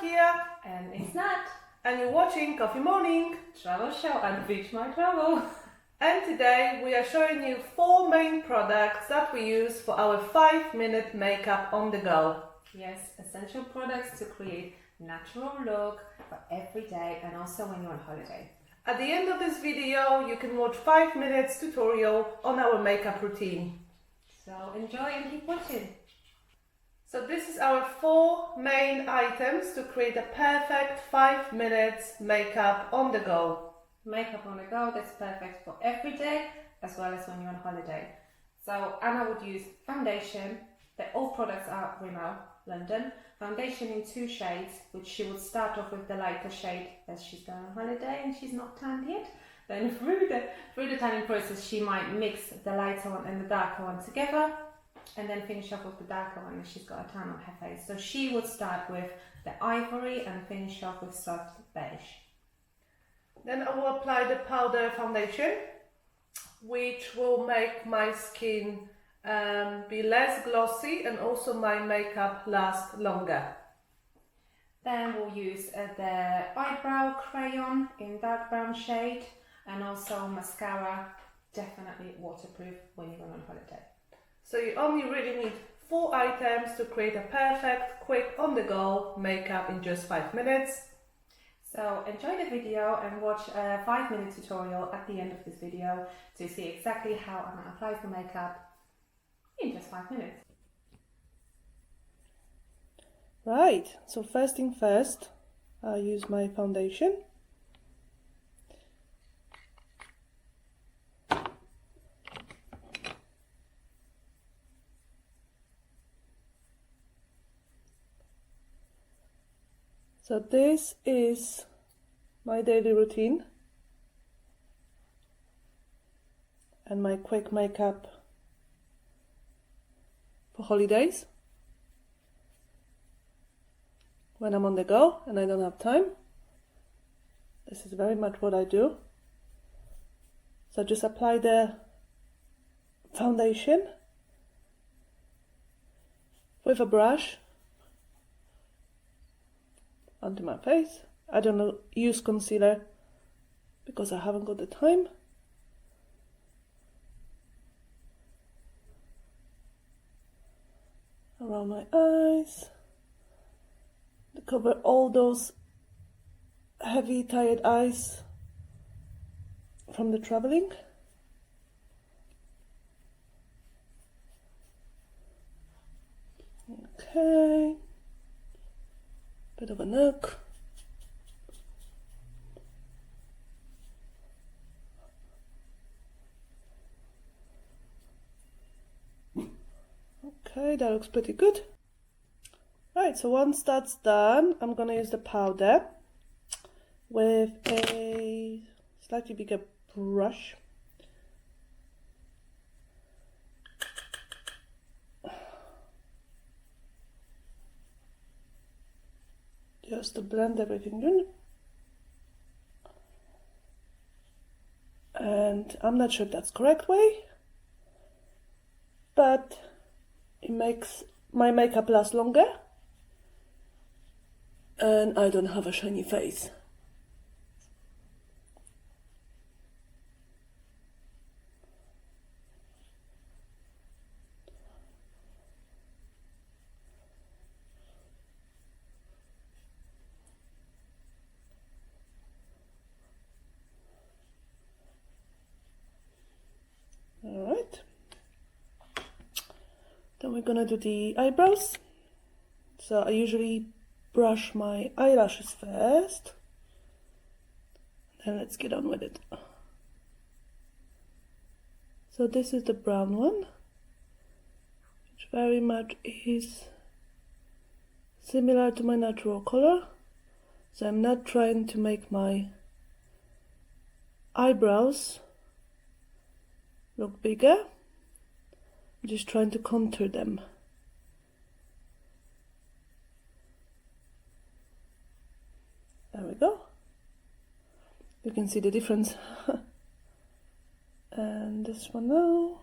here. And it's Nat. And you're watching Coffee Morning Travel show and Beach My Travel. And today we are showing you 4 main products that we use for our 5-minute makeup on the go. Yes, essential products to create natural look for every day and also when you're on holiday. At the end of this video you can watch 5 minutes tutorial on our makeup routine. So enjoy and keep watching. So this is our 4 main items to create a perfect 5 minutes makeup on the go. Makeup on the go, that's perfect for every day as well as when you're on holiday. So Anna would use foundation. All products are Rimmel London. Foundation in 2 shades, which she would start off with the lighter shade as she's going on holiday and she's not tanned yet. Then through the tanning process she might mix the lighter one and the darker one together and then finish off with the darker one if she's got a tan on her face. So she would start with the ivory and finish off with soft beige. Then I will apply the powder foundation, which will make my skin be less glossy and also my makeup last longer. Then we'll use the eyebrow crayon in dark brown shade and also mascara, definitely waterproof when you're going on holiday. So you only really need 4 items to create a perfect, quick, on-the-go makeup in just 5 minutes. So enjoy the video and watch a 5-minute tutorial at the end of this video to see exactly how Anna applies the makeup in just 5 minutes. Right, so first thing first, I'll use my foundation. So this is my daily routine and my quick makeup for holidays. When I'm on the go and I don't have time, this is very much what I do. So just apply the foundation with a brush onto my face. I don't use concealer because I haven't got the time. Around my eyes to cover all those heavy tired eyes from the traveling. Okay, bit of a look. Okay, that looks pretty good. Right, so once that's done, I'm gonna use the powder with a slightly bigger brush. Just to blend everything in. And I'm not sure if that's the correct way, but it makes my makeup last longer and I don't have a shiny face. Alright. Then we're gonna do the eyebrows. So I usually brush my eyelashes first. Then let's get on with it. So this is the brown one, which very much is similar to my natural color. So I'm not trying to make my eyebrows look bigger. I'm just trying to contour them. There we go. You can see the difference. And this one now.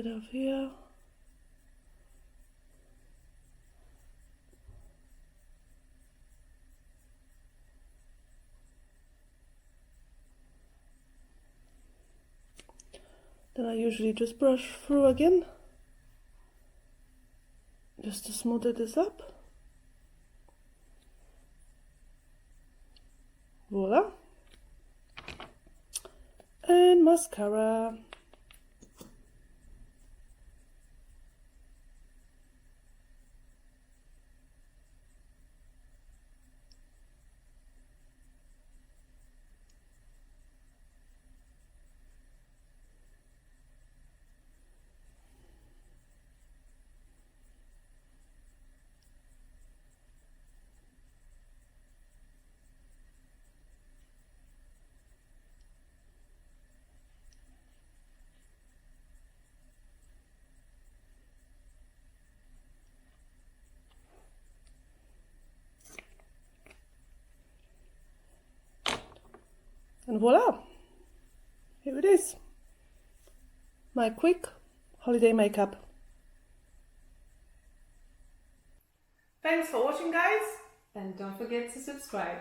bit of here. Then I usually just brush through again, just to smooth this up. Voila. And mascara. And voila, here it is, my quick holiday makeup. Thanks for watching, guys. And don't forget to subscribe.